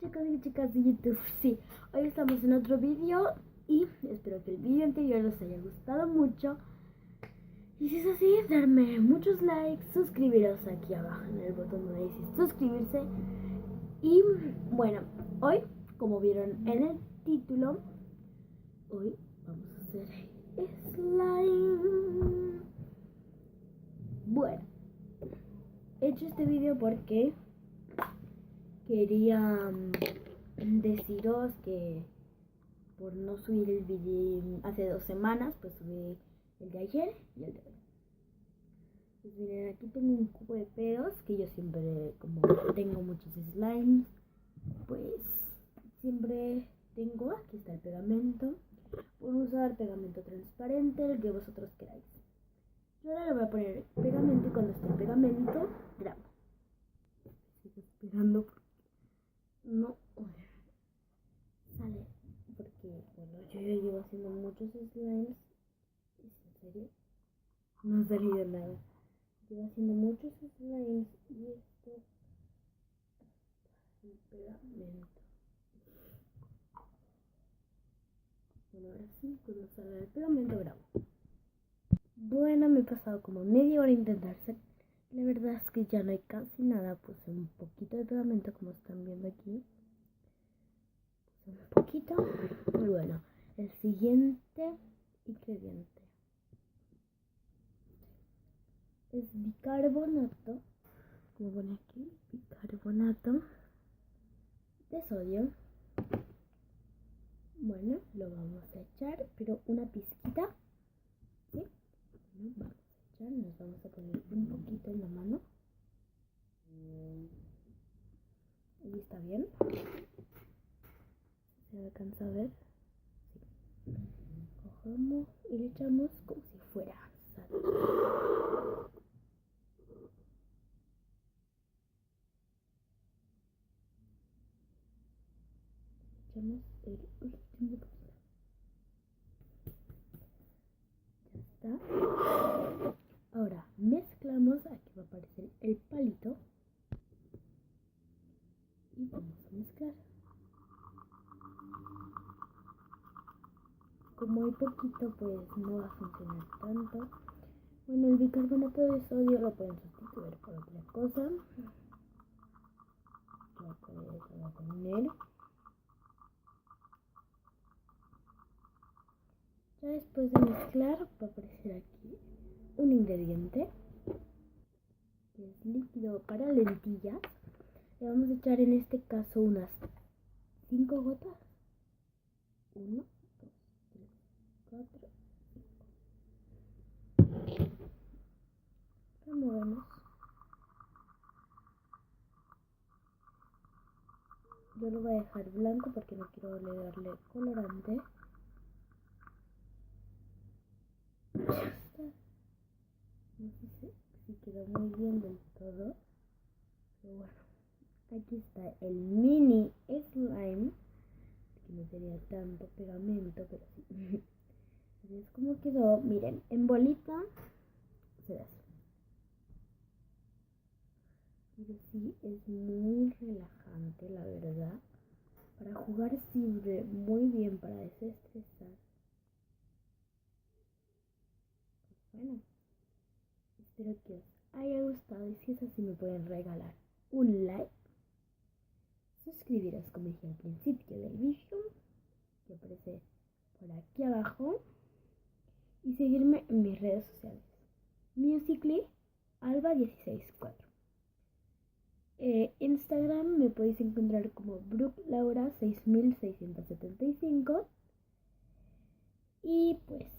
chicos y chicas de YouTube, sí, hoy estamos en otro vídeo y espero que el vídeo anterior les haya gustado mucho. Y si es así, darme muchos likes, suscribiros aquí abajo en el botón donde dice suscribirse. Y bueno, hoy, como vieron en el título, hoy vamos a hacer slime. Bueno, he hecho este vídeo porque quería deciros que por no subir el vídeo hace 2 semanas, pues subí el de ayer y el de hoy. Pues miren, aquí tengo un cubo de pedos que yo siempre, como tengo muchos slimes, pues siempre tengo. Aquí está el pegamento. Puedo usar pegamento transparente, el que vosotros queráis. Yo ahora le voy a poner el pegamento y cuando esté el pegamento grabo. Sigo esperando porque no sale, porque bueno, yo ya llevo haciendo muchos slimes. ¿Es en serio? No ha salido nada. Llevo haciendo muchos slimes y esto es el pegamento. Bueno, ahora sí, cuando salga el pegamento grabo. Bueno, me he pasado como media hora a intentar hacer. La verdad es que ya no hay casi nada. Puse un poquito de pegamento, como están viendo aquí. Puse un poquito. Y bueno, el siguiente ingrediente es bicarbonato, como pone aquí, bicarbonato de sodio. Bueno, lo vamos a echar, pero una pizquita, ¿sí? Bueno, vamos a echar, nos vamos a poner un poquito en la mano. Ahí está bien. ¿Se alcanza a ver? Sí. Cogemos y le echamos como si fuera sal. Echamos el último poquito. Ya está. Ahora mezclamos. Aquí va a aparecer el palito. Y vamos a mezclar. Como hay poquito, pues no va a funcionar tanto. Bueno, el bicarbonato de sodio lo pueden sustituir por otra cosa. Yo acá voy a poner. Ya después de mezclar va a aparecer aquí un ingrediente que es líquido para lentillas. Le vamos a echar en este caso unas 5 gotas. 1, 2, 3, 4, 5. Removemos. Yo lo voy a dejar blanco porque no quiero darle colorante. Ya está. No sé si quedó muy bien del todo. Pero bueno, aquí está el mini slime. Que no sería tanto pegamento, pero sí. Así es como quedó. Miren, en bolita se ve así. Pero sí, es muy relajante, la verdad. Para jugar sirve muy bien, para desestresar. Bueno, espero que os haya gustado y si es así me pueden regalar un like, suscribiros como dije al principio del vídeo, que aparece por aquí abajo, y seguirme en mis redes sociales. Musical.ly Alba164. Instagram me podéis encontrar como BrookeLaura6675. Y pues